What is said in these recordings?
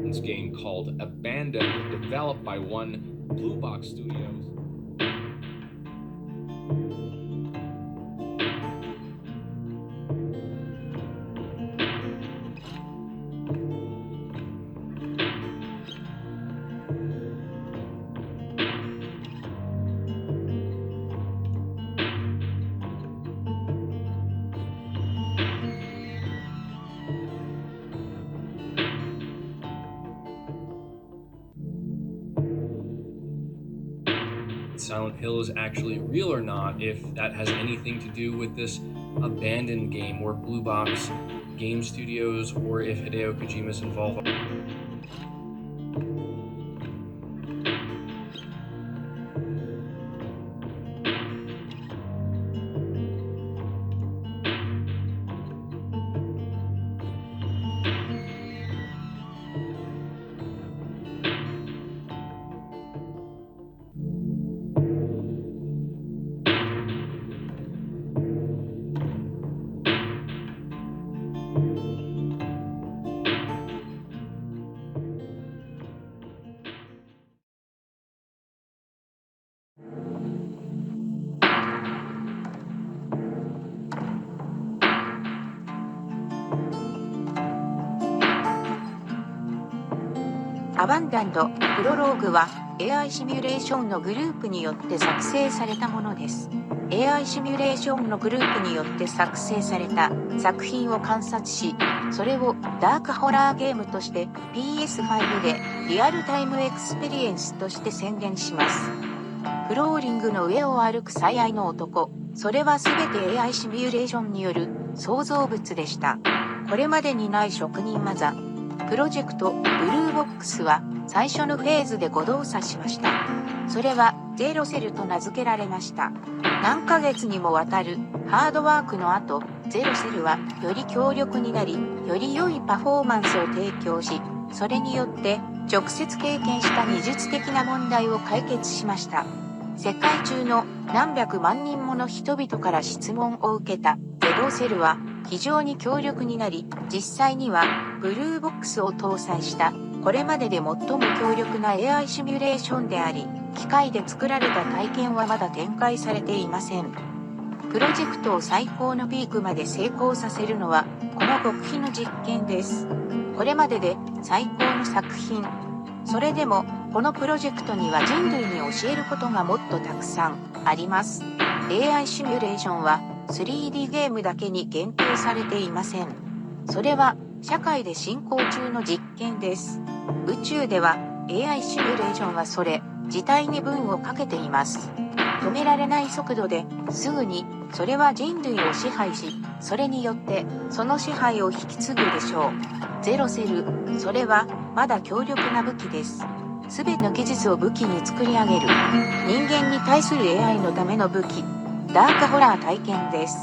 children's game called Abandoned, developed by one Bluebox Studios. Silent Hill is actually real or not, if that has anything to do with this abandoned game, or Bluebox Game Studios, or if Hideo Kojima's involved.アバンダンド・プロローグは AI シミュレーションのグループによって作成されたものです。AI シミュレーションのグループによって作成された作品を観察し、それをダークホラーゲームとして PS5 でリアルタイムエクスペリエンスとして宣言します。フローリングの上を歩く最愛の男、それは全て AI シミュレーションによる創造物でした。これまでにない職人技。プロジェクトブルーボックスは最初のフェーズで誤動作しました。それはゼロセルと名付けられました。何ヶ月にもわたるハードワークの後、ゼロセルはより強力になり、より良いパフォーマンスを提供し、それによって直接経験した技術的な問題を解決しました。世界中の何百万人もの人々から質問を受けたゼロセルは非常に強力になり、実際にはブルーボックスを搭載したこれまでで最も強力な AI シミュレーションであり、機械で作られた体験はまだ展開されていません。プロジェクトを最高のピークまで成功させるのはこの極秘の実験です。これまでで最高の作品。それでもこのプロジェクトには人類に教えることがもっとたくさんあります。AI シミュレーションは 3D ゲームだけに限定されていません。それは社会で進行中の実験です。宇宙では AI シミュレーションはそれ自体に分をかけています。止められない速度ですぐにそれは人類を支配し、それによってその支配を引き継ぐでしょう。ゼロセル、それはまだ強力な武器です。すべての技術を武器に作り上げる。人間に対する AI のための武器。ダークホラー体験です。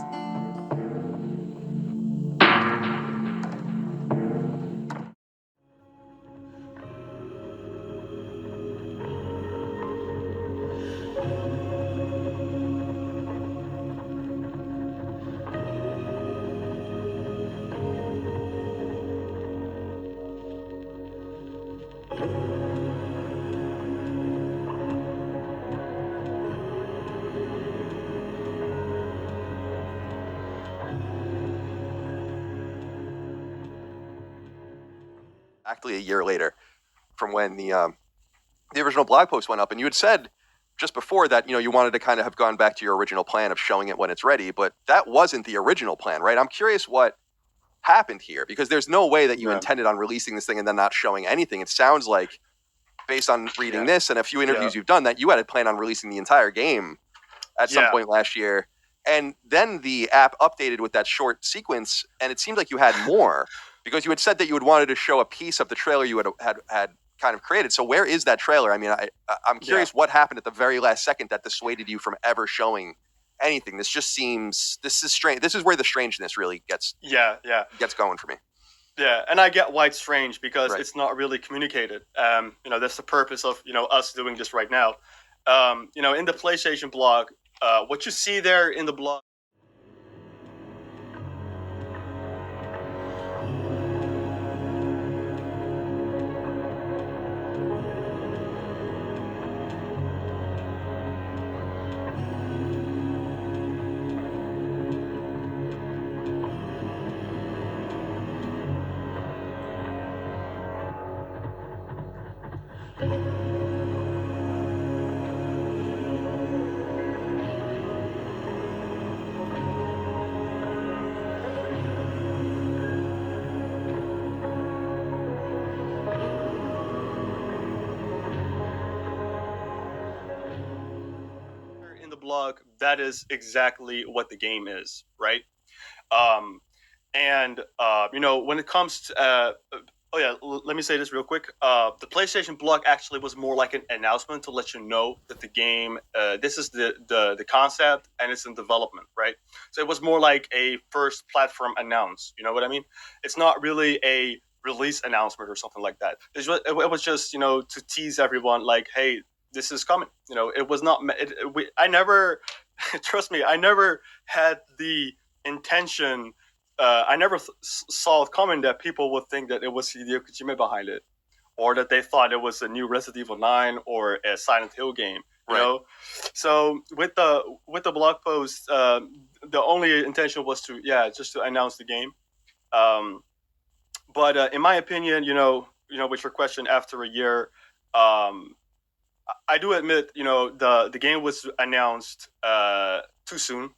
Exactly a year later from when the original blog post went up, and you had said just before that, you wanted to kind of have gone back to your original plan of showing it when it's ready, but that wasn't the original plan, right? I'm curious what happened here, because there's no way that you intended on releasing this thing and then not showing anything. It sounds like, based on reading this and a few interviews you've done, that you had a plan on releasing the entire game at some point last year. And then the app updated with that short sequence, and it seemed like you had more, because you had said that you had wanted to show a piece of the trailer you had kind of created. So where is that trailer? I mean, I'm curious what happened at the very last second that dissuaded you from ever showing anything. This just seems, this is strange. This is where the strangeness really gets going for me. Yeah, and I get why it's strange, because it's not really communicated. That's the purpose of us doing this right now. In the PlayStation blog, what you see there in the blog. In the blog, that is exactly what the game is, right? Um, when it comes to let me say this real quick. The PlayStation blog actually was more like an announcement to let you know that the game, this is the concept and it's in development, right? So it was more like a first platform announce. You know what I mean? It's not really a release announcement or something like that. It was just to tease everyone, like, hey, this is coming. It was not. I never, trust me, I never had the intention. I never saw it coming that people would think that it was Hideo Kojima behind it, or that they thought it was a new Resident Evil 9 or a Silent Hill game. You know, so with the blog post, the only intention was to just to announce the game. But in my opinion, with your question, after a year, I do admit, the game was announced too soon.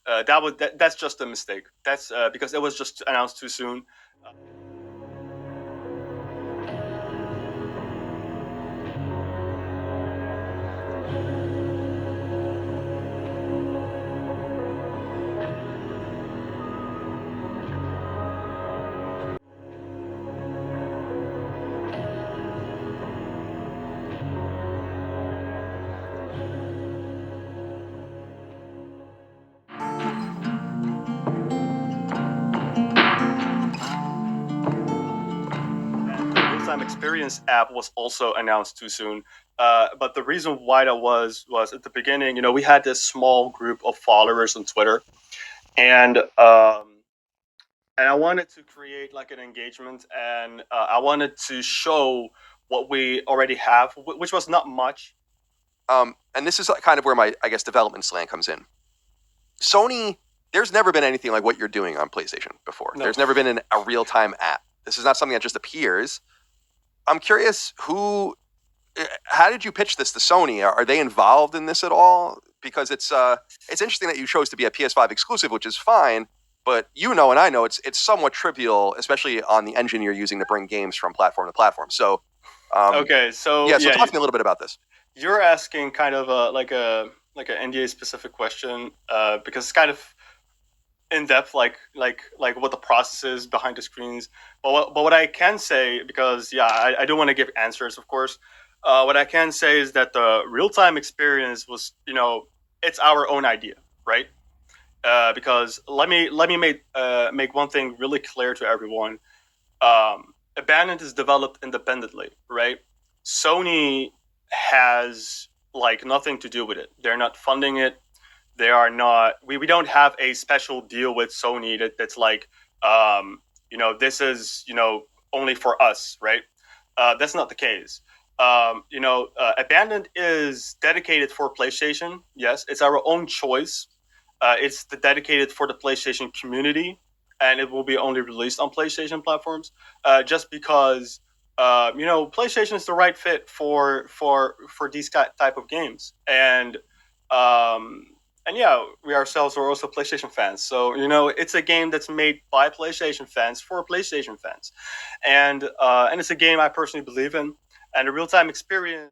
That's just a mistake. That's because it was just announced too soon. Real-time experience app was also announced too soon. But the reason why that was at the beginning, we had this small group of followers on Twitter, and I wanted to create like an engagement, and I wanted to show what we already have, which was not much. And this is kind of where my, I guess, development slant comes in. Sony, there's never been anything like what you're doing on PlayStation before. No. There's never been a real-time app. This is not something that just appears. I'm curious, how did you pitch this to Sony? Are they involved in this at all? Because it's interesting that you chose to be a PS5 exclusive, which is fine, but and I know it's somewhat trivial, especially on the engine you're using to bring games from platform to platform. So, so talk to me a little bit about this. You're asking kind of like an NDA specific question, because it's kind of in depth, like what the process is behind the screens. But what I can say, because I do want to give answers, of course. What I can say is that the real-time experience was, it's our own idea, right? Because let me make one thing really clear to everyone. Abandoned is developed independently, right? Sony has like nothing to do with it. They're not funding it. They are not. We don't have a special deal with Sony that's like, this is only for us, right? That's not the case. Abandoned is dedicated for PlayStation. Yes, it's our own choice. It's dedicated for the PlayStation community, and it will be only released on PlayStation platforms. Just because PlayStation is the right fit for these type of games, and we ourselves are also PlayStation fans. So it's a game that's made by PlayStation fans for PlayStation fans, and it's a game I personally believe in, and a real-time experience.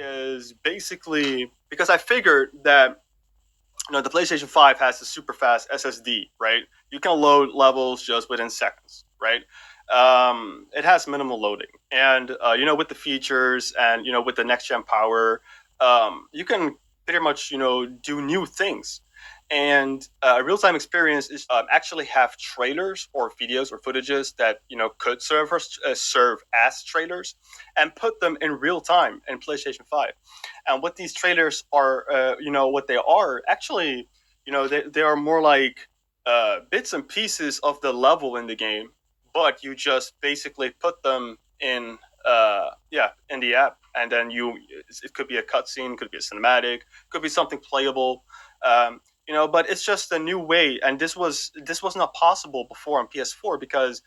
Is basically because I figured that the PlayStation 5 has a super fast SSD, right? You can load levels just within seconds, right? It has minimal loading, and with the features and with the next gen power, you can pretty much do new things. And a real time experience is actually have trailers or videos or footages that could serve as trailers, and put them in real time in PlayStation 5. And what these trailers are, what they are actually, they are more like bits and pieces of the level in the game, but you just basically put them in in the app, and then it could be a cutscene, could be a cinematic, could be something playable. But it's just a new way, and this was not possible before on PS4 because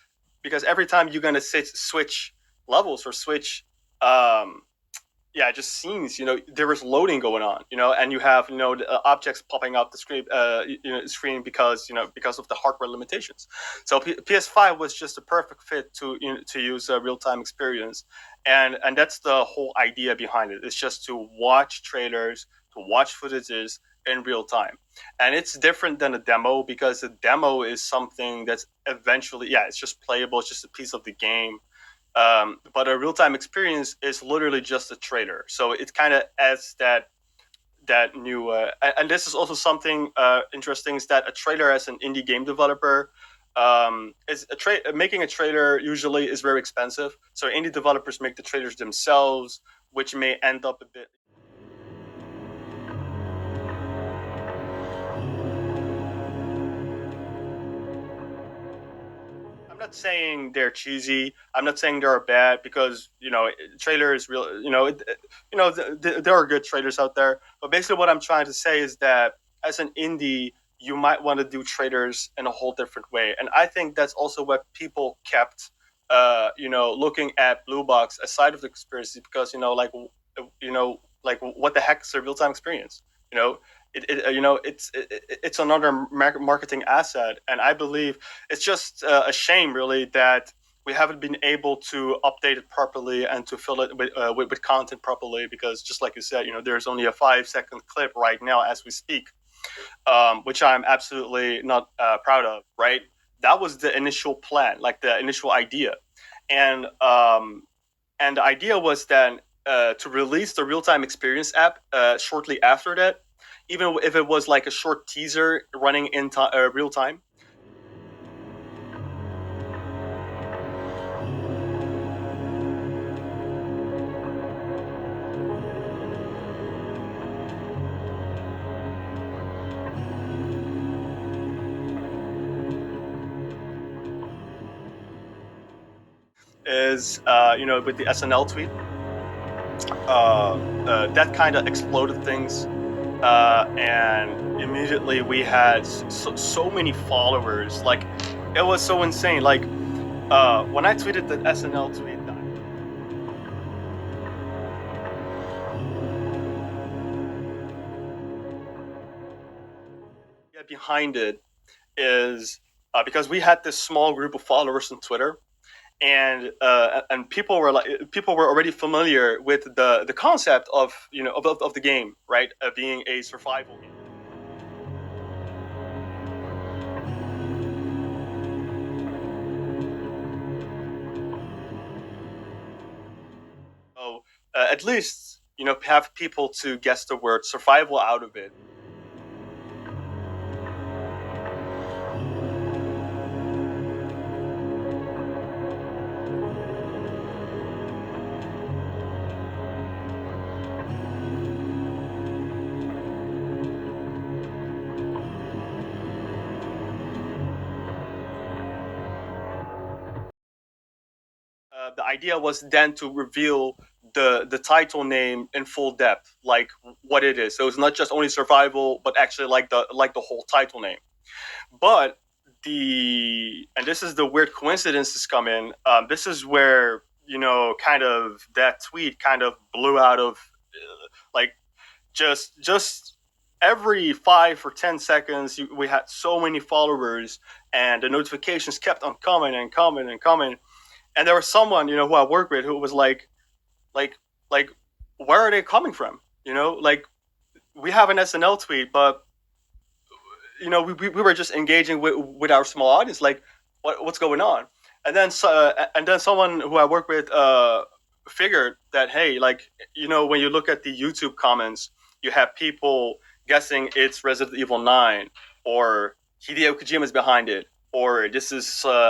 every time you're gonna switch levels or switch just scenes, there was loading going on, and you have the objects popping up the screen because of the hardware limitations. So PS5 was just a perfect fit to use a real-time experience, and that's the whole idea behind it. It's just to watch trailers, to watch footages in real time. And it's different than a demo because a demo is something that's eventually it's just playable, it's just a piece of the game. But a real-time experience is literally just a trailer, so it kind of adds that new and this is also something interesting, is that a trailer as an indie game developer, making a trailer usually is very expensive, so indie developers make the trailers themselves, which may end up a bit. I'm not saying they're cheesy. I'm not saying they're bad because trailers real. There are good trailers out there. But basically, what I'm trying to say is that as an indie, you might want to do trailers in a whole different way, and I think that's also what people kept, looking at Bluebox aside of the experience, because like what the heck is a real time experience? It's another marketing asset, and I believe it's just a shame, really, that we haven't been able to update it properly and to fill it with content properly. Because just like you said, there's only a 5-second clip right now as we speak, which I'm absolutely not proud of. Right, that was the initial plan, like the initial idea, and the idea was then to release the real time experience app shortly after that, even if it was like a short teaser running in real time. Is with the SNL tweet, that kind of exploded things, and immediately we had so many followers. Like, it was so insane. Like, when I tweeted the SNL tweet, behind it is because we had this small group of followers on Twitter, and people were already familiar with the concept of of the game, right? Being a survival game. So at least have people to guess the word survival out of it. The idea was then to reveal the title name in full depth, like what it is. So it's not just only survival, but actually like the whole title name. But and this is the weird coincidences come in. This is where kind of that tweet kind of blew out of like just every 5 or 10 seconds we had so many followers, and the notifications kept on coming and coming and coming. And there was someone who I work with who was like, where are they coming from? Like, we have an SNL tweet, but we were just engaging with our small audience. Like, what's going on? And then someone who I work with figured that, hey, like, when you look at the YouTube comments, you have people guessing it's Resident Evil 9, or Hideo Kojima's behind it, or this is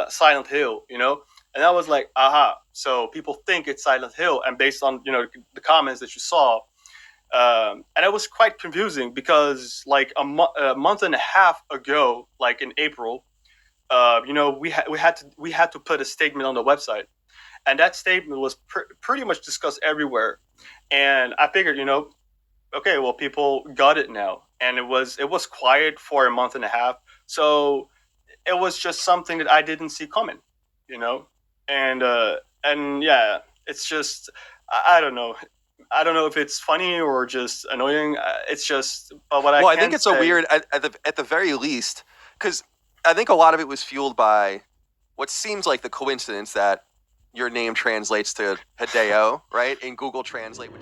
Silent Hill, And I was like, aha. So people think it's Silent Hill, and based on the comments that you saw, and it was quite confusing because like a month and a half ago, like in April, we had to put a statement on the website, and that statement was pretty much discussed everywhere. And I figured, okay, well, people got it now, and it was quiet for a month and a half, so it was just something that I didn't see coming, and yeah, it's just I don't know. I don't know if it's funny or just annoying. It's just, but what I think it's a weird at the very least, because I think a lot of it was fueled by what seems like the coincidence that your name translates to Hideo, right, in Google Translate. Which...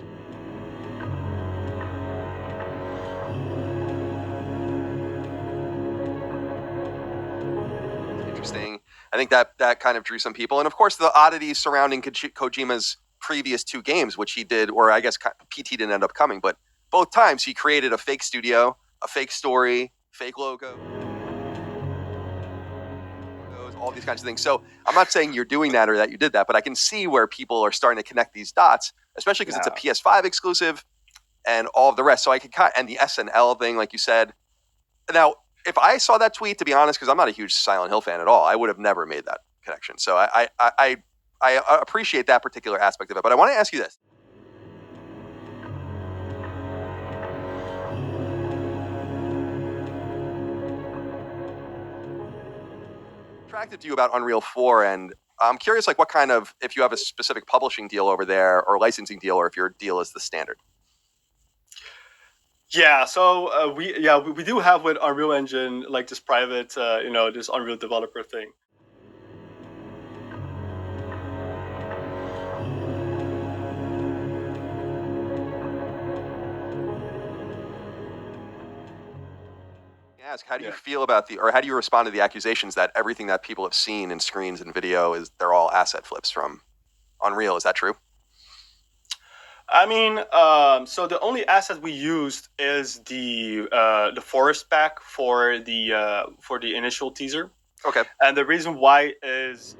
interesting. I think that kind of drew some people, and of course the oddities surrounding Kojima's previous 2 games, which he did, or I guess PT didn't end up coming, but both times he created a fake studio, a fake story, fake logo, all these kinds of things. So I'm not saying you're doing that or that you did that, but I can see where people are starting to connect these dots, especially because it's a PS5 exclusive and all of the rest. So I could and the SNL thing, like you said. Now, if I saw that tweet, to be honest, because I'm not a huge Silent Hill fan at all, I would have never made that connection. So I appreciate that particular aspect of it, but I want to ask you this. Attracted to you about Unreal 4, and I'm curious, like, what kind of, if you have a specific publishing deal over there or licensing deal, or if your deal is the standard. Yeah, so we do have with Unreal Engine like this private, this Unreal developer thing. Ask, how do you feel about or how do you respond to the accusations that everything that people have seen in screens and video they're all asset flips from Unreal? Is that true? I mean, so the only asset we used is the forest pack for the initial teaser. Okay. And the reason why is.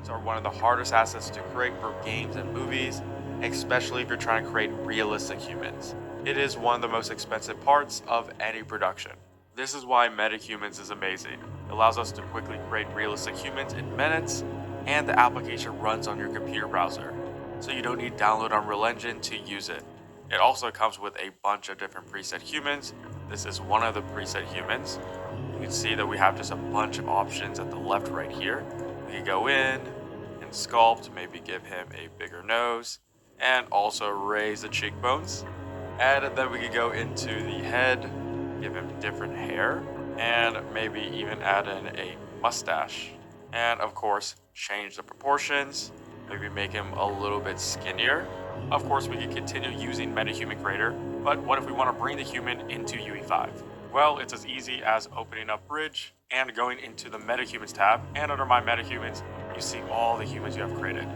Are one of the hardest assets to create for games and movies, especially if you're trying to create realistic humans. It is one of the most expensive parts of any production. This is why MetaHumans is amazing. It allows us to quickly create realistic humans in minutes, and the application runs on your computer browser, so you don't need download Unreal Engine to use it. It also comes with a bunch of different preset humans. This is one of the preset humans. You can see that we have just a bunch of options at the left right here. We can go in and sculpt, maybe give him a bigger nose, and also raise the cheekbones. And then we could go into the head, give him different hair, and maybe even add in a mustache. And of course, change the proportions, maybe make him a little bit skinnier. Of course, we could continue using MetaHuman Creator, but what if we want to bring the human into UE5? Well, it's as easy as opening up Bridge and going into the MetaHumans tab, and under My MetaHumans, you see all the humans you have created.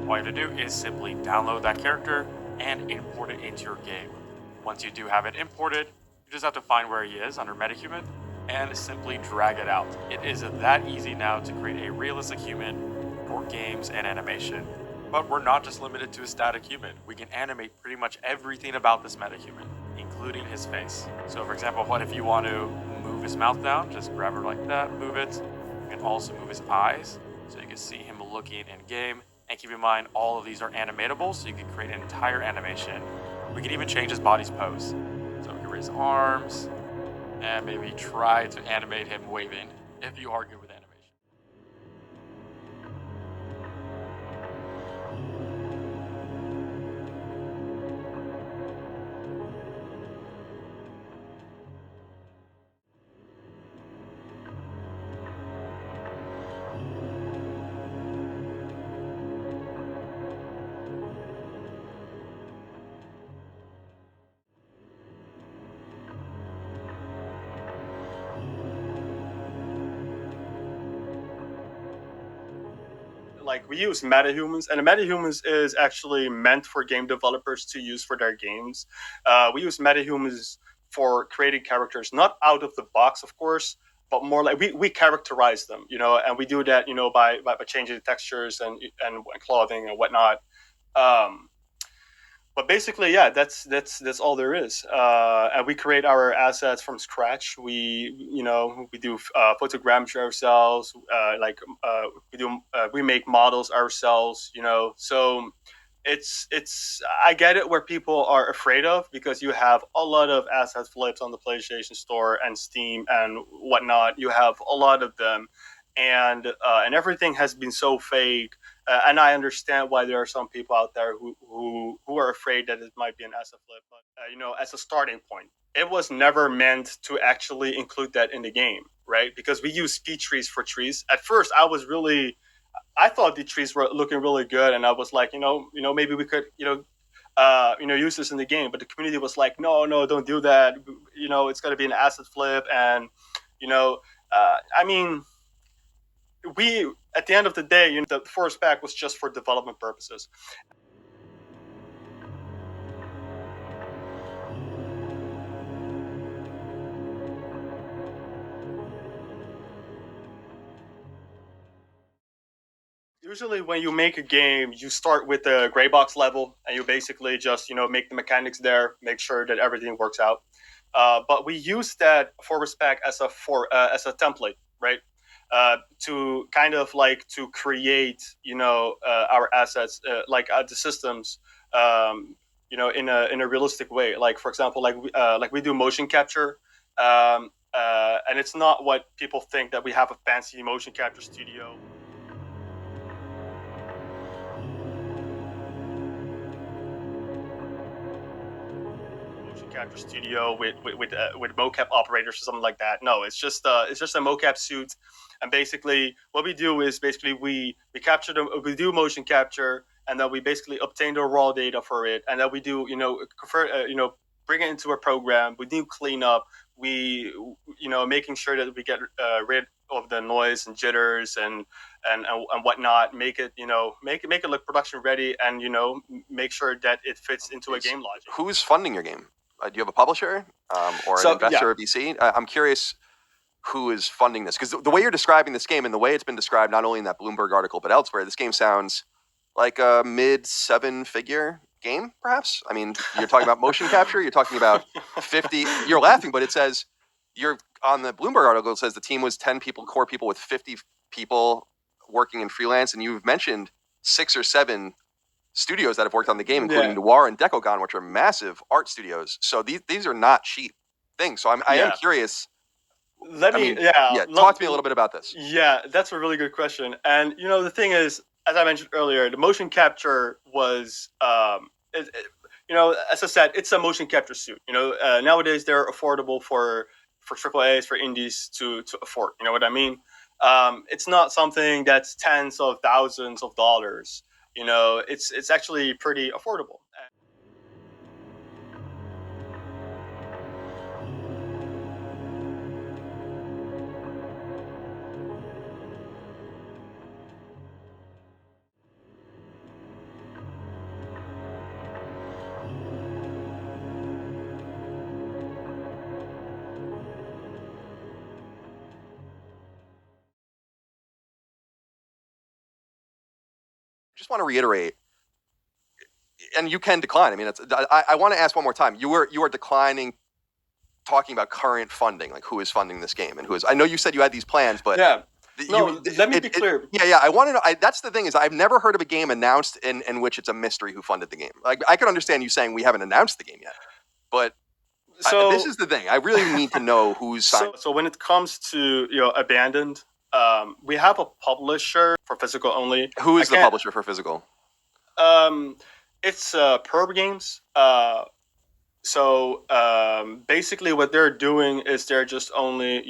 All you have to do is simply download that character and import it into your game. Once you do have it imported, you just have to find where he is under MetaHuman and simply drag it out. It is that easy now to create a realistic human for games and animation. But we're not just limited to a static human. We can animate pretty much everything about this metahuman, including his face. So for example, what if you want to move his mouth down? Just grab it like that, move it. You can also move his eyes, so you can see him looking in game. And keep in mind, all of these are animatable, so you can create an entire animation. We can even change his body's pose. So we can raise arms, and maybe try to animate him waving, if you are good with animation. Like we use metahumans, and metahumans is actually meant for game developers to use for their games. We use metahumans for creating characters, not out of the box, of course, but more like we characterize them, and we do that, by changing the textures and clothing and whatnot. Um, but basically, yeah, that's all there is. And we create our assets from scratch. We do photogrammetry ourselves. We make models ourselves. So it's I get it where people are afraid of, because you have a lot of asset flips on the PlayStation Store and Steam and whatnot. You have a lot of them, and everything has been so fake. And I understand why there are some people out there who are afraid that it might be an asset flip. But as a starting point, it was never meant to actually include that in the game, right? Because we use speed trees for trees. At first, I thought the trees were looking really good, and I was like, maybe we could, use this in the game. But the community was like, no, don't do that. It's going to be an asset flip, and I mean, we at the end of the day, the forest pack was just for development purposes. Usually when you make a game, you start with the gray box level, and you basically just make the mechanics there, make sure that everything works out. But we use that forest pack as a template, right? To kind of like to create our assets, the systems, in a realistic way. Like for example, like we do motion capture. And it's not what people think, that we have a fancy motion capture studio. Capture studio with mocap operators or something like that. No, it's just a mocap suit, and basically what we do is we do motion capture, and then we basically obtain the raw data for it, and then we do bring it into a program. We do cleanup. We making sure that we get rid of the noise and jitters and whatnot. Make it look production ready, and make sure that it fits into a game logic. Who's funding your game? Do you have a publisher or an investor or VC? I'm curious who is funding this, because the way you're describing this game and the way it's been described, not only in that Bloomberg article but elsewhere, this game sounds like a mid-7-figure game, perhaps. I mean, you're talking about motion capture. You're talking about 50. You're laughing, but it says you're on the Bloomberg article. It says the team was 10 people, core people, with 50 people working in freelance, and you've mentioned 6 or 7 studios that have worked on the game, including Noir and Decogon, which are massive art studios. So these are not cheap things. So I am curious. Talk to me a little bit about this. Yeah, that's a really good question. And the thing is, as I mentioned earlier, the motion capture was, as I said, it's a motion capture suit. Nowadays they're affordable for AAAs, for indies to afford. You know what I mean? It's not something that's tens of thousands of dollars. It's actually pretty affordable. Just want to reiterate, and you can decline. I mean, I want to ask one more time. You are declining talking about current funding, like who is funding this game and who is. I know you said you had these plans, but let me be clear. I want to know. That's the thing, is I've never heard of a game announced in which it's a mystery who funded the game. Like, I can understand you saying we haven't announced the game yet, but this is the thing. I really need to know who's signed. So when it comes to Abandoned, we have a publisher for physical only. Who is the publisher for physical? It's Probe Games. So basically, what they're doing is they're just only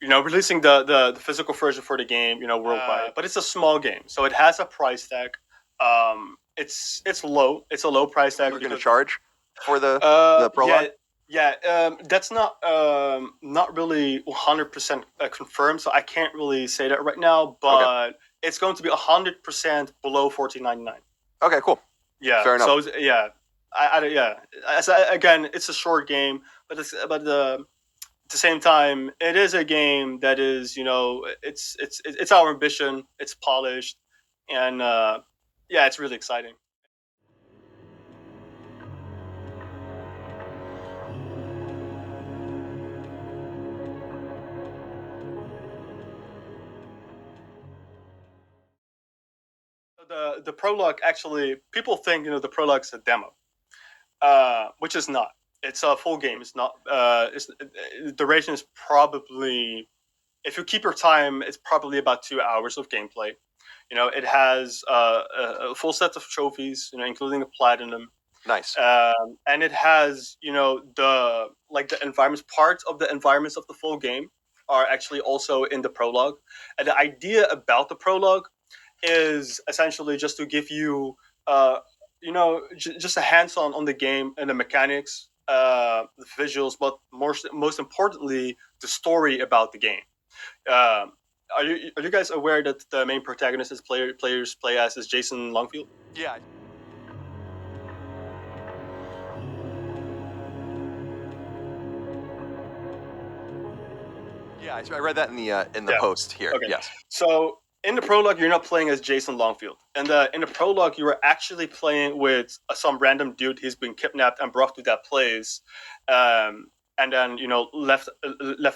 releasing the physical version for the game worldwide. But it's a small game, so it has a price tag. It's low. It's a low price tag. You're going to charge for the Prologue? That's not really 100% confirmed, so I can't really say that right now. But it's going to be 100% below $14.99. Okay, cool. Yeah, fair enough. So again, it's a short game, but at the same time, it is a game that is it's our ambition. It's polished, and it's really exciting. The Prologue, actually, people think the Prologue's a demo, which is not. It's a full game. It's not. The duration is probably, if you keep your time, it's probably about 2 hours of gameplay. It has a full set of trophies, including the platinum. Nice. And it has the environments. Parts of the environments of the full game are actually also in the Prologue. And the idea about the Prologue is essentially just to give you, just a hands-on on the game and the mechanics, the visuals, but most importantly, the story about the game. Are you guys aware that the main protagonist is players play as is Jason Longfield? Yeah. Yeah, I read that in the post here. Okay. Yes. So in the Prologue, you're not playing as Jason Longfield. And in the Prologue, you are actually playing with some random dude. He's been kidnapped and brought to that place, and then left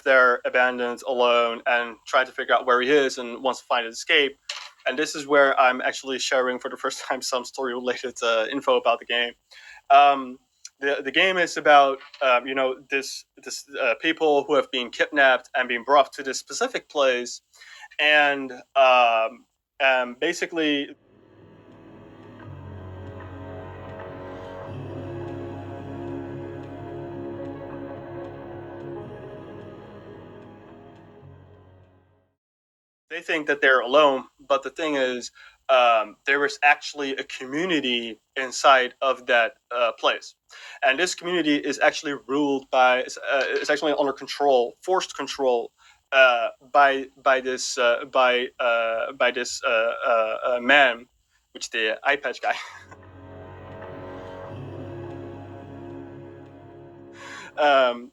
there abandoned, alone, and trying to figure out where he is and wants to find an escape. And this is where I'm actually sharing for the first time some story-related info about the game. The game is about this people who have been kidnapped and been brought to this specific place. And basically, they think that they're alone, but the thing is, there is actually a community inside of that place, and this community is actually ruled by, it's actually under control, forced control. By this man, which the eye patch guy.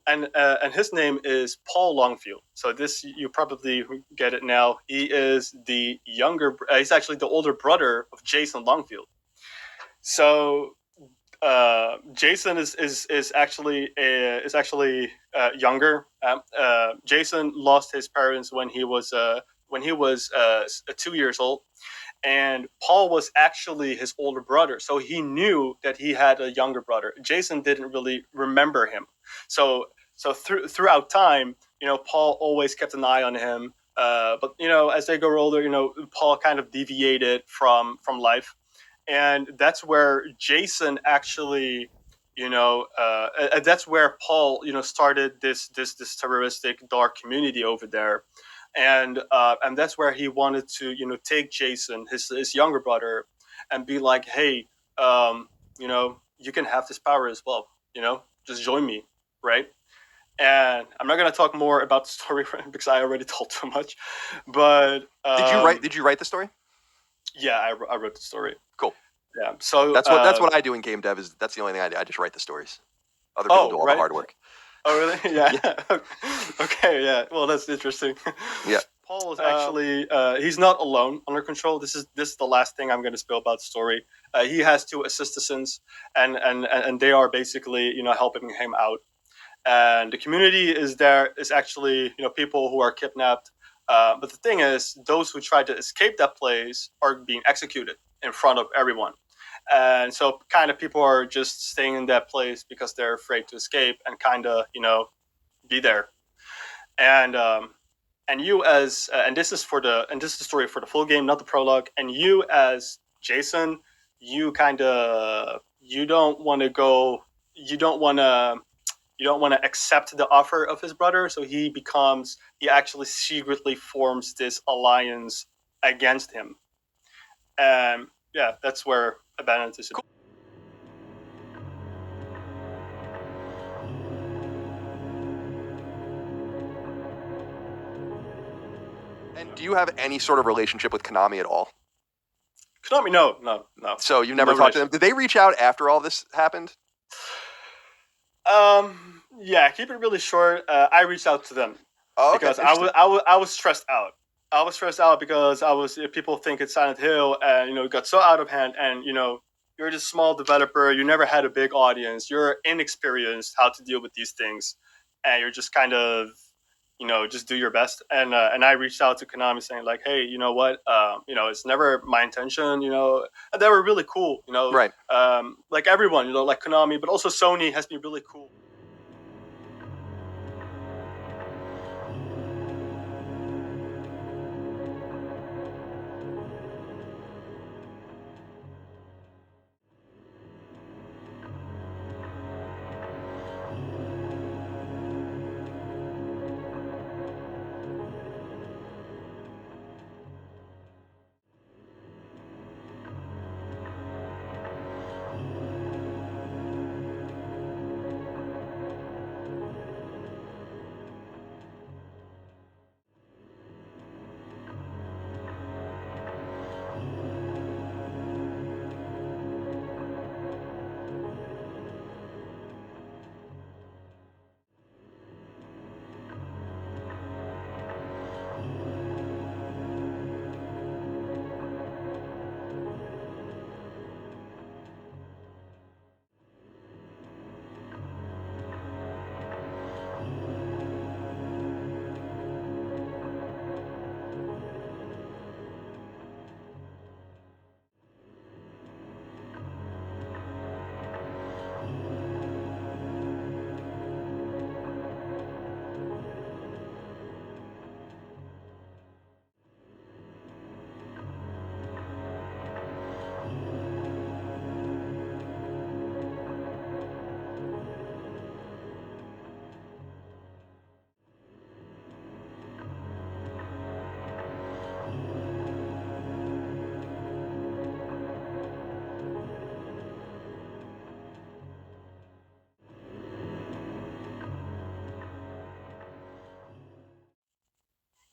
And his name is Paul Longfield. So this, you probably get it now. He is the younger. He's actually the older brother of Jason Longfield. So Jason is actually younger. Jason lost his parents when he was 2 years old, and Paul was actually his older brother. So he knew that he had a younger brother. Jason didn't really remember him. So throughout time, Paul always kept an eye on him. But as they grow older, Paul kind of deviated from life, and that's where Jason actually, that's where Paul, started this terroristic dark community over there, and that's where he wanted to, take Jason, his younger brother, and be like, hey, you can have this power as well, just join me, right? And I'm not gonna talk more about the story because I already told too much. But Did you write the story? Yeah, I wrote the story. Cool. Yeah, so that's what I do in game dev. That's the only thing I just write the stories. Other people do all the hard work. Oh, really? Yeah. Okay. Yeah. Well, that's interesting. Yeah. Paul is actually he's not alone under control. This is the last thing I'm going to spill about the story. He has 2 assistants, and they are basically helping him out. And the community is actually people who are kidnapped. But the thing is, those who try to escape that place are being executed in front of everyone. And so kind of people are just staying in that place because they're afraid to escape and kind of, be there. And you as and this is the story for the full game, not the prologue. And you as Jason, you don't want to accept the offer of his brother, so he actually secretly forms this alliance against him. And yeah, that's where Abandoned is. Cool. And do you have any sort of relationship with Konami at all? Konami, no. So you never talked to them? Did they reach out after all this happened? Yeah, keep it really short. I reached out to them because I was stressed out. I was stressed out because people think it's Silent Hill, and it got so out of hand, and you're just a small developer, you never had a big audience, you're inexperienced how to deal with these things, and you're just kind of just do your best. And I reached out to Konami saying like, hey, you know what, it's never my intention, and they were really cool, right. Like everyone, like Konami, but also Sony has been really cool.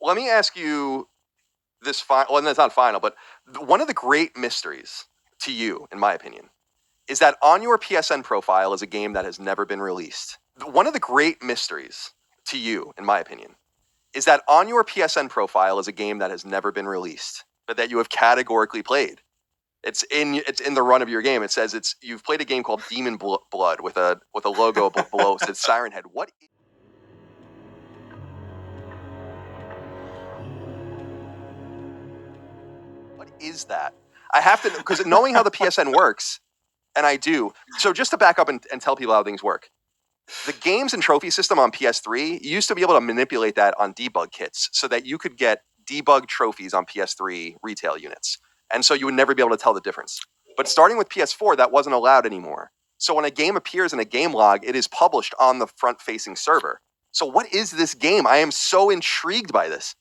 Let me ask you this well, that's not final, but one of the great mysteries to you, in my opinion, is that on your PSN profile is a game that has never been released. One of the great mysteries to you, in my opinion, is that on your PSN profile is a game that has never been released, but that you have categorically played. It's in the run of your game. It says you've played a game called Demon Blood with a logo below. It says Siren Head. What is that? I have to, because knowing how the PSN works, and I do. So just to back up and tell people how things work. The games and trophy system on PS3, you used to be able to manipulate that on debug kits so that you could get debug trophies on PS3 retail units. And so you would never be able to tell the difference. But starting with PS4, that wasn't allowed anymore. So when a game appears in a game log, it is published on the front-facing server. So what is this game? I am so intrigued by this.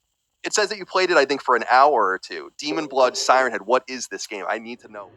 It says that you played it, I think, for an hour or two. Demon Blood, Siren Head. What is this game? I need to know.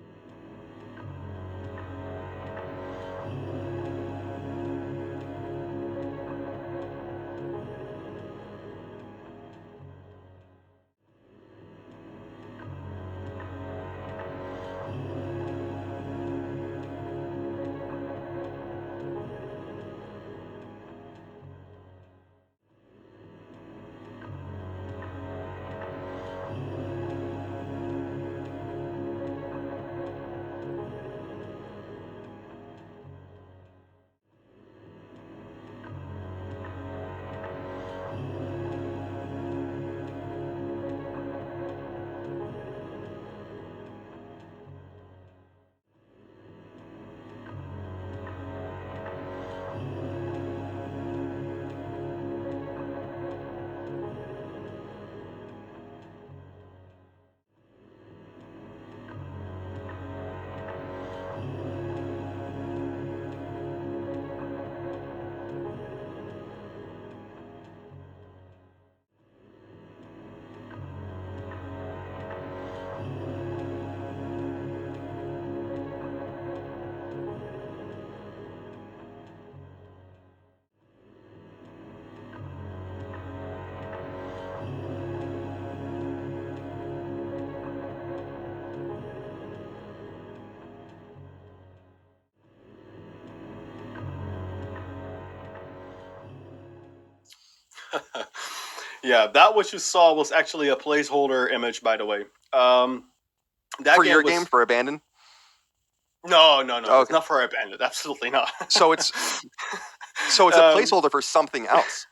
Yeah, that what you saw was actually a placeholder image, by the way. That For your game, for Abandon? No. Okay. It's not for Abandoned. Absolutely not. So it's a placeholder for something else.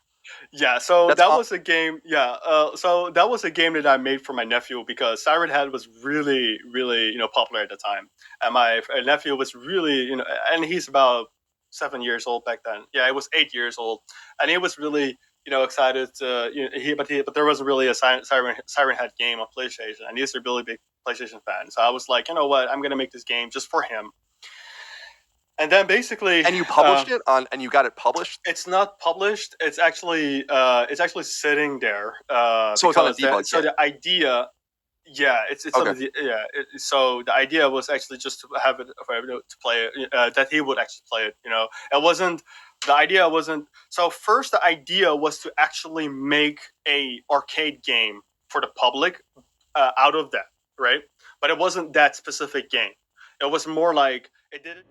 Yeah, so that was a game. Yeah, so that was a game that I made for my nephew because Siren Head was really, really, popular at the time, and my nephew was really, and he's about 7 years old back then. Yeah, he was 8 years old, and he was really, excited to, but there wasn't really a Siren Head game on PlayStation, and he's a really big PlayStation fan. So I was like, you know what, I'm gonna make this game just for him. And then basically, and you published it and you got it published. It's not published. It's actually sitting there. So it's on a debug kit. So the idea, yeah, it's okay. So the idea was actually just to have it for everyone to play it. That he would actually play it. It wasn't. The idea wasn't. So first, the idea was to actually make a arcade game for the public out of that, right? But it wasn't that specific game. It was more like it did.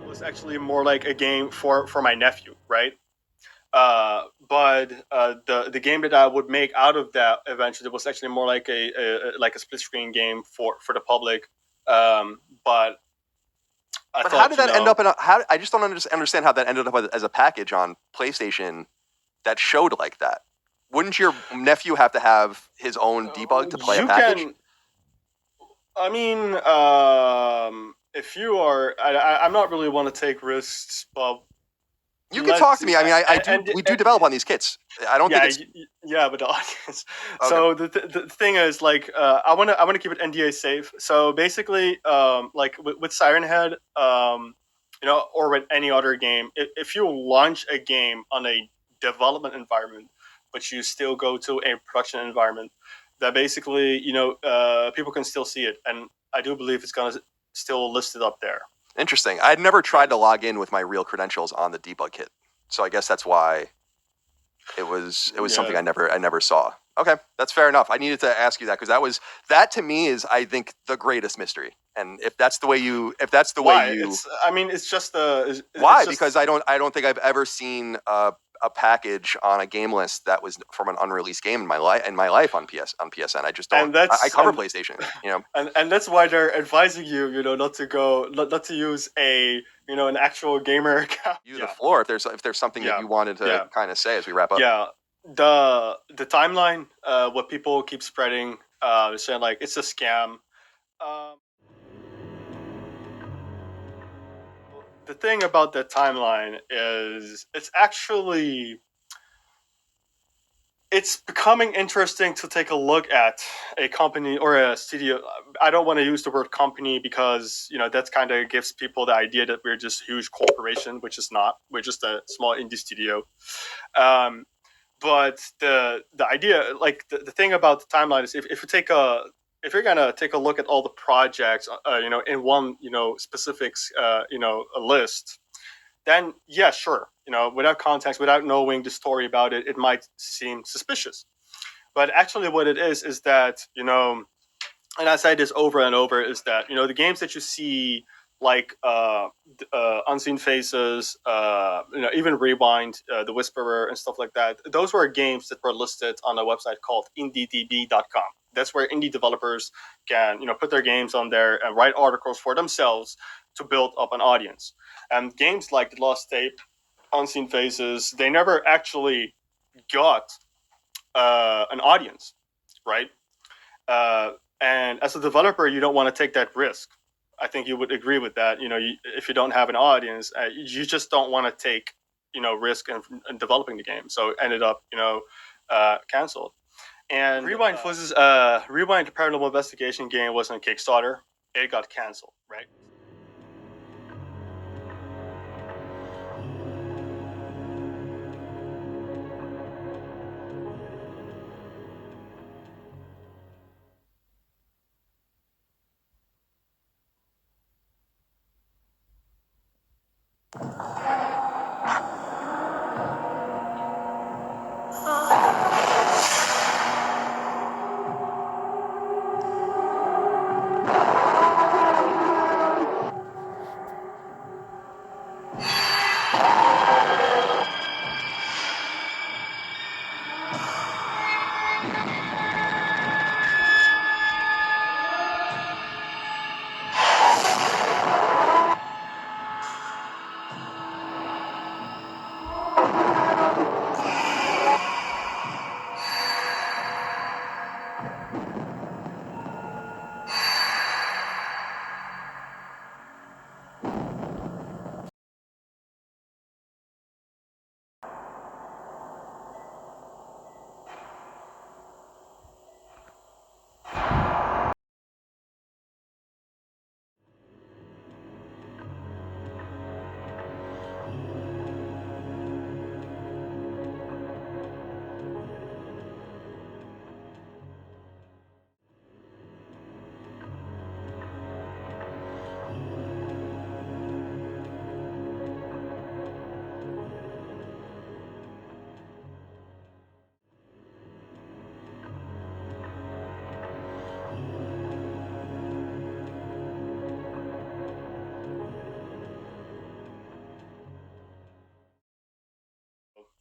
Was actually more like a game for my nephew, right? But the game that I would make out of that eventually was actually more like a split screen game for the public. But how did that end up in how? I just don't understand how that ended up as a package on PlayStation that showed like that. Wouldn't your nephew have to have his own debug to play a package? I mean, if you are, I'm not really want to take risks, but you can talk to me. I mean, we do develop on these kits. I don't think it's... Yeah, but the audience. Okay. So the thing is, like, I want to keep it NDA safe. So basically, like with Siren Head, or with any other game, if you launch a game on a development environment, but you still go to a production environment, that basically, people can still see it, and I do believe it's gonna still list it up there. Interesting. I'd never tried to log in with my real credentials on the debug kit, so I guess that's why it was something I never saw. Okay, that's fair enough. I needed to ask you that because that to me is, I think, the greatest mystery. And if that's the way you, it's just why? Because I don't think I've ever seen a a package on a game list that was from an unreleased game in my life on PSN. I just don't. I cover PlayStation, you know, and that's why they're advising you, you know, not to use a, you know, an actual gamer account. You the floor if there's something that you wanted to kind of say as we wrap up. Yeah, the timeline, what people keep spreading, saying like it's a scam. The thing about the timeline is it's becoming interesting to take a look at a company or a studio. I don't want to use the word company because, you know, that's kind of gives people the idea that we're just a huge corporation, which is not. We're just a small indie studio. But the idea, like the thing about the timeline is if you're gonna take a look at all the projects, you know, in one, you know, specifics, you know, a list, then yeah, sure, you know, without context, without knowing the story about it, it might seem suspicious. But actually, what it is that, you know, and I say this over and over, is that, you know, the games that you see like Unseen Faces, you know, even Rewind, The Whisperer, and stuff like that. Those were games that were listed on a website called IndieDB.com. That's where indie developers can, you know, put their games on there and write articles for themselves to build up an audience. And games like The Lost Tape, Unseen Faces, they never actually got an audience, right? And as a developer, you don't want to take that risk. I think you would agree with that. You know, if you don't have an audience, you just don't want to take, you know, risk in developing the game. So it ended up, you know, canceled. And Rewind was Rewind, the Paranormal Investigation game, was on a Kickstarter. It got canceled, right?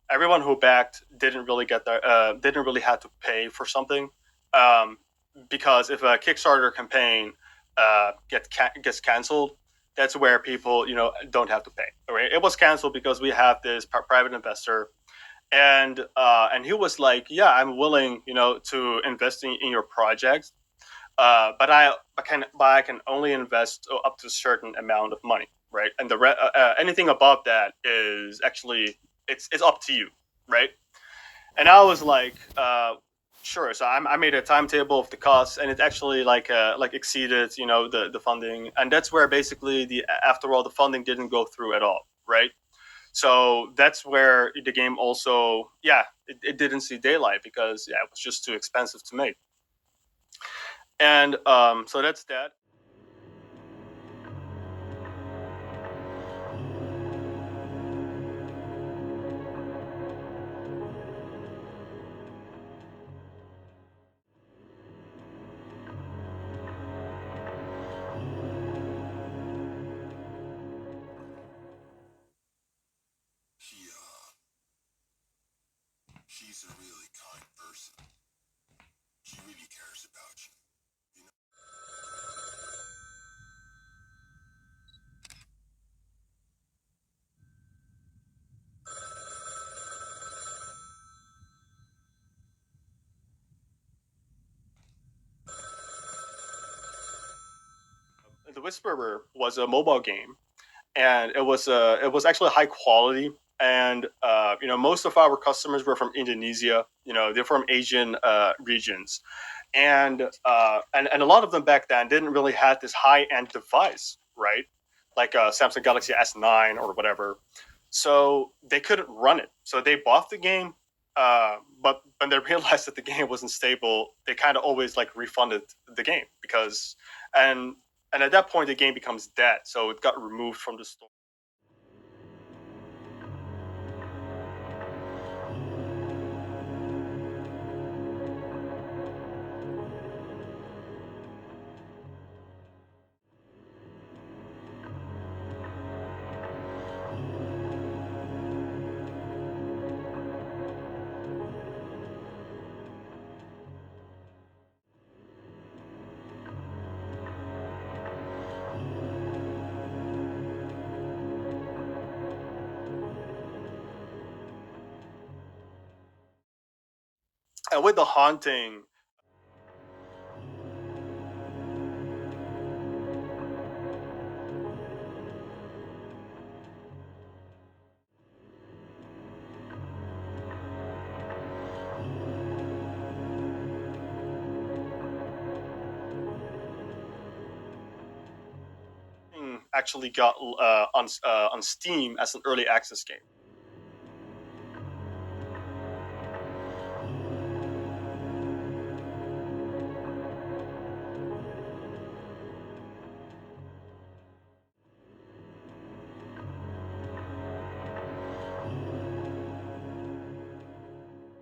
Everyone who backed didn't really have to pay for something, because if a Kickstarter campaign gets canceled, that's where people, you know, don't have to pay. Right? It was canceled because we have this private investor, and he was like, yeah, I'm willing, you know, to invest in your project, but I can only invest up to a certain amount of money, right? And anything above that is actually it's up to you, right? And I was like, sure. So I made a timetable of the costs, and it actually like exceeded, you know, the funding, and that's where basically after all the funding didn't go through at all, right? So that's where the game also, it didn't see daylight because it was just too expensive to make. And so that's that. She's a really kind person. She really cares about you. The Whisperer was a mobile game, and it was actually high quality. And most of our customers were from Indonesia. They're from Asian regions, and a lot of them back then didn't really have this high end device, right? Like a Samsung Galaxy S9 or whatever. So they couldn't run it. So they bought the game, but when they realized that the game wasn't stable, they kind of always like refunded the game because and at that point the game becomes dead. So it got removed from the store. And with the haunting, actually got on Steam as an early access game.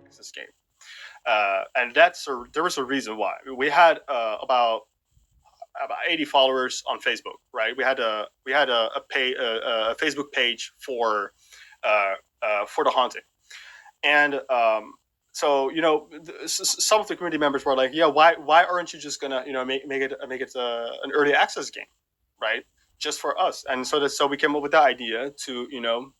Access game, and there was a reason why. We had about 80 followers on Facebook, right? We had a Facebook page for the haunting, and so some of the community members were like, yeah, why aren't you just gonna make it an early access game, right? Just for us. And so we came up with the idea to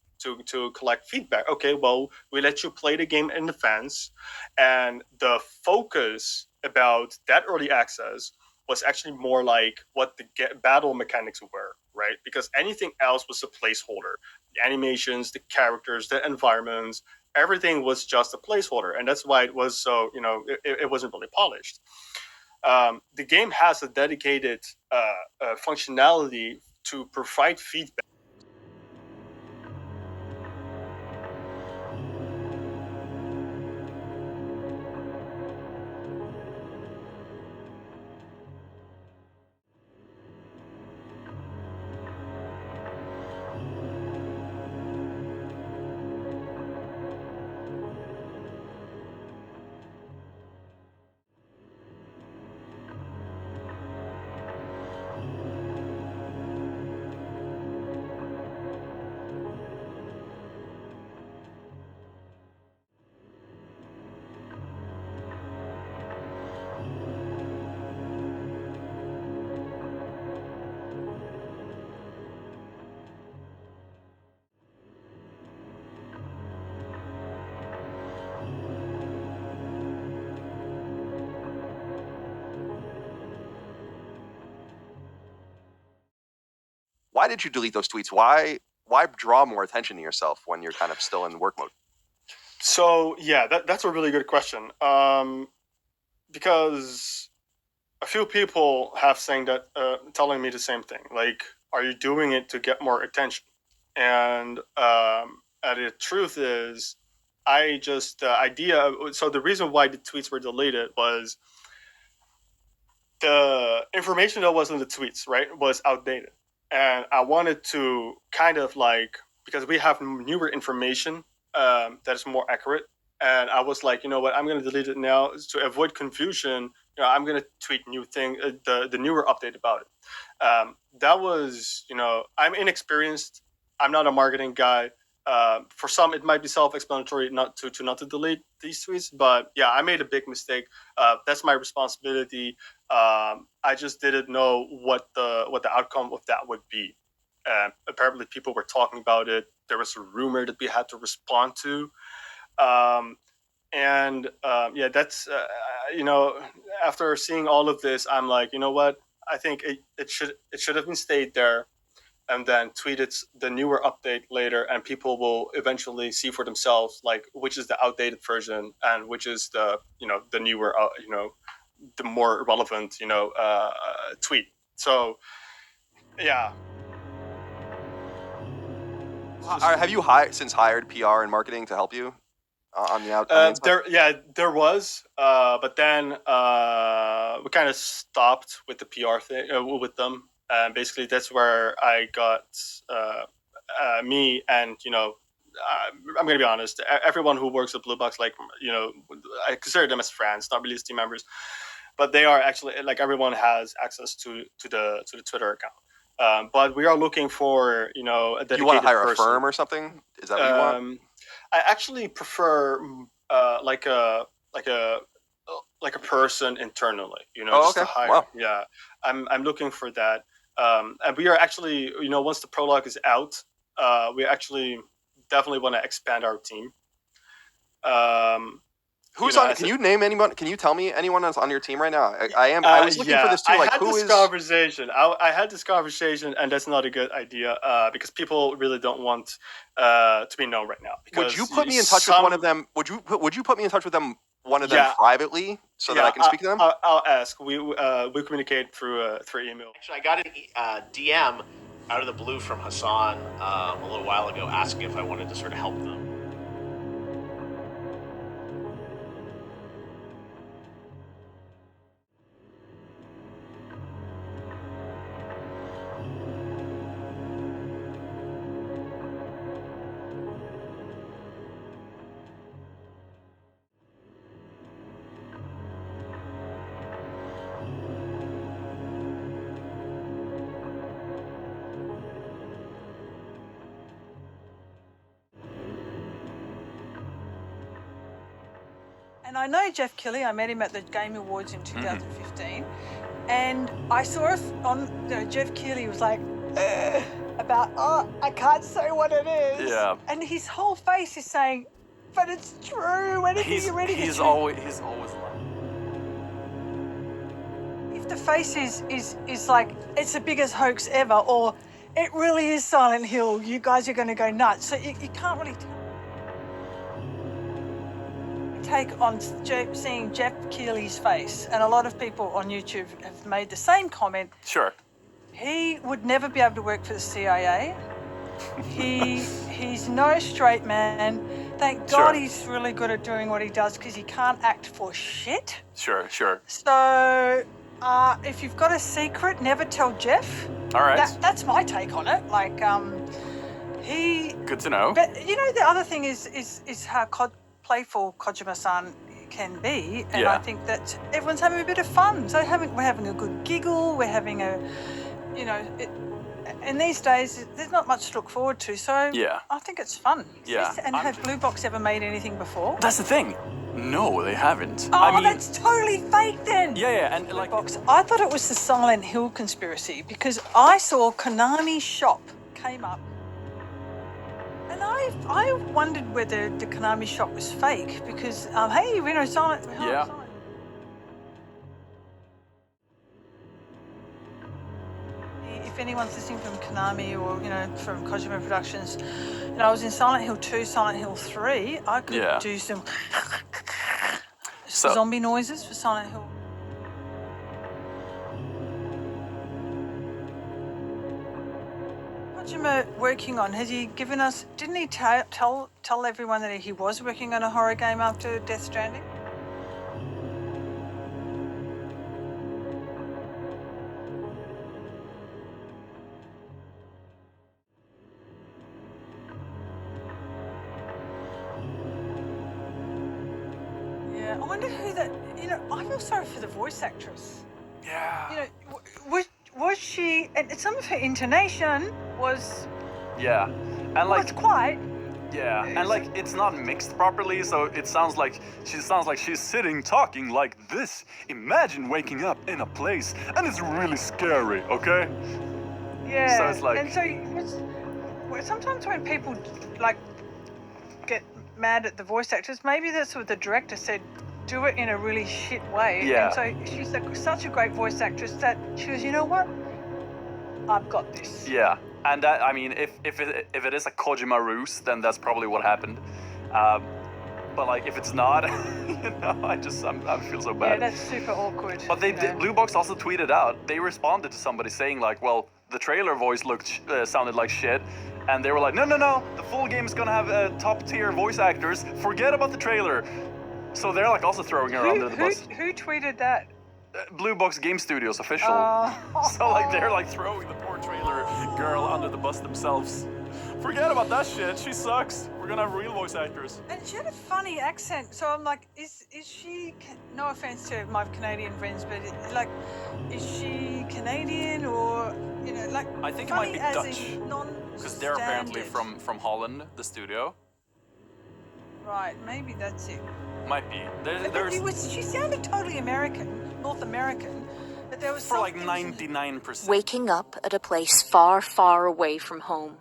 to collect feedback. Okay, well, we let you play the game in advance, and the focus about that early access was actually more like what the battle mechanics were, right? Because anything else was a placeholder. The animations, the characters, the environments, everything was just a placeholder, and that's why it was so it wasn't really polished. The game has a dedicated functionality to provide feedback. Why did you delete those tweets? Why draw more attention to yourself when you're kind of still in work mode? So yeah, that's a really good question. Because a few people have saying that, telling me the same thing. Like, are you doing it to get more attention? And the truth is, the idea. So the reason why the tweets were deleted was the information that was in the tweets, right, was outdated, and I wanted to kind of like, because we have newer information that is more accurate, and I was like, you know what, I'm going to delete it now to avoid confusion. I'm going to tweet new thing, the newer update about it. That was, I'm inexperienced. I'm not a marketing guy. For some, it might be self-explanatory not to delete these tweets, but yeah, I made a big mistake. That's my responsibility. I just didn't know what the outcome of that would be. Apparently, people were talking about it. There was a rumor that we had to respond to, yeah, that's after seeing all of this, I'm like, you know what? I think it should have been stayed there and then tweeted the newer update later, and people will eventually see for themselves like which is the outdated version and which is the the newer the more relevant tweet. So yeah. Have you hired PR and marketing to help you on the inside? There was, but then we kind of stopped with the PR thing with them. And basically, that's where I got me and I'm gonna be honest. Everyone who works at Bluebox, like I consider them as friends, not really as team members, but they are actually like everyone has access to the Twitter account. But we are looking for a dedicated. You want to hire person. a firm or something? Is that what you want? I actually prefer like a person internally, just to hire. Wow. Yeah, I'm looking for that. And we are actually, once the prologue is out, we actually definitely want to expand our team. Who's on? Can you name anyone? Can you tell me anyone that's on your team right now? I was looking for this too. Like, who is? I had this conversation, and that's not a good idea because people really don't want to be known right now. Would you put me in touch with one of them? Would you put me in touch with them? One of them privately, so that I can speak to them. I'll ask. We communicate through email. Actually, I got a DM out of the blue from Hasan a little while ago, asking if I wanted to sort of help them. And I know Geoff Keighley. I met him at the Game Awards in 2015, and I saw it on Geoff Keighley was like about I can't say what it is. Yeah. And his whole face is saying, but it's true. Anything you're ready to he's always lying. If the face is like it's the biggest hoax ever, or it really is Silent Hill, you guys are going to go nuts. So you can't really tell. Take on seeing Geoff Keighley's face, and a lot of people on YouTube have made the same comment. Sure. He would never be able to work for the CIA. He's no straight man. Thank God he's really good at doing what he does because he can't act for shit. Sure. So if you've got a secret, never tell Geoff. All right. That's my take on it. Like he. Good to know. But the other thing is how playful Kojima-san can be, and I think that everyone's having a bit of fun. So we're having a good giggle. We're having a, and these days there's not much to look forward to. So I think it's fun. Yeah. And have Bluebox ever made anything before? That's the thing. No, they haven't. Oh, I mean, that's totally fake then. Yeah, and Bluebox. I thought it was the Silent Hill conspiracy because I saw Konami shop came up. And I wondered whether the Konami shop was fake because, hey, Silent. Yeah. If anyone's listening from Konami or, from Kojima Productions, I was in Silent Hill 2, Silent Hill 3. I could do some zombie noises for Silent Hill. Kojima working on, has he given us, didn't he tell everyone that he was working on a horror game after Death Stranding? Yeah, I wonder who that, I feel sorry for the voice actress. Yeah. Was she, and some of her intonation was... Yeah. And was quite... Yeah, and like it's not mixed properly, so it sounds like she's sitting talking like this. Imagine waking up in a place and it's really scary, okay? Yeah. So it's like, and so sometimes when people like get mad at the voice actors, maybe that's what the director said. Do it in a really shit way. Yeah. And so she's such a great voice actress that she goes, you know what? I've got this. yeah. And that, I mean, if it is a Kojima ruse, then that's probably what happened. But like, if it's not, you know, I feel so bad. Yeah, that's super awkward. But they did, Bluebox also tweeted out. They responded to somebody saying like, well, the trailer voice sounded like shit, and they were like, no, the full game is gonna have top tier voice actors. Forget about the trailer. So they're like also throwing her under the bus. Who tweeted that? Bluebox Game Studios official. So like they're like throwing the poor trailer girl under the bus themselves. Forget about that shit. She sucks. We're gonna have real voice actors. And she had a funny accent, so I'm like, is she? No offense to my Canadian friends, but is she Canadian or like? I think it might be Dutch, because they're apparently from Holland, the studio. Right, maybe that's it. Might be. She sounded totally American, North American, but there was for like 99%. Waking up at a place far, far away from home.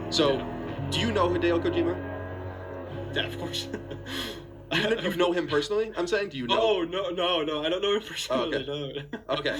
So, do you know Hideo Kojima? Yeah, of course. You know him personally? I'm saying, do you know? Oh, no, I don't know him personally. Oh, okay. No. Okay.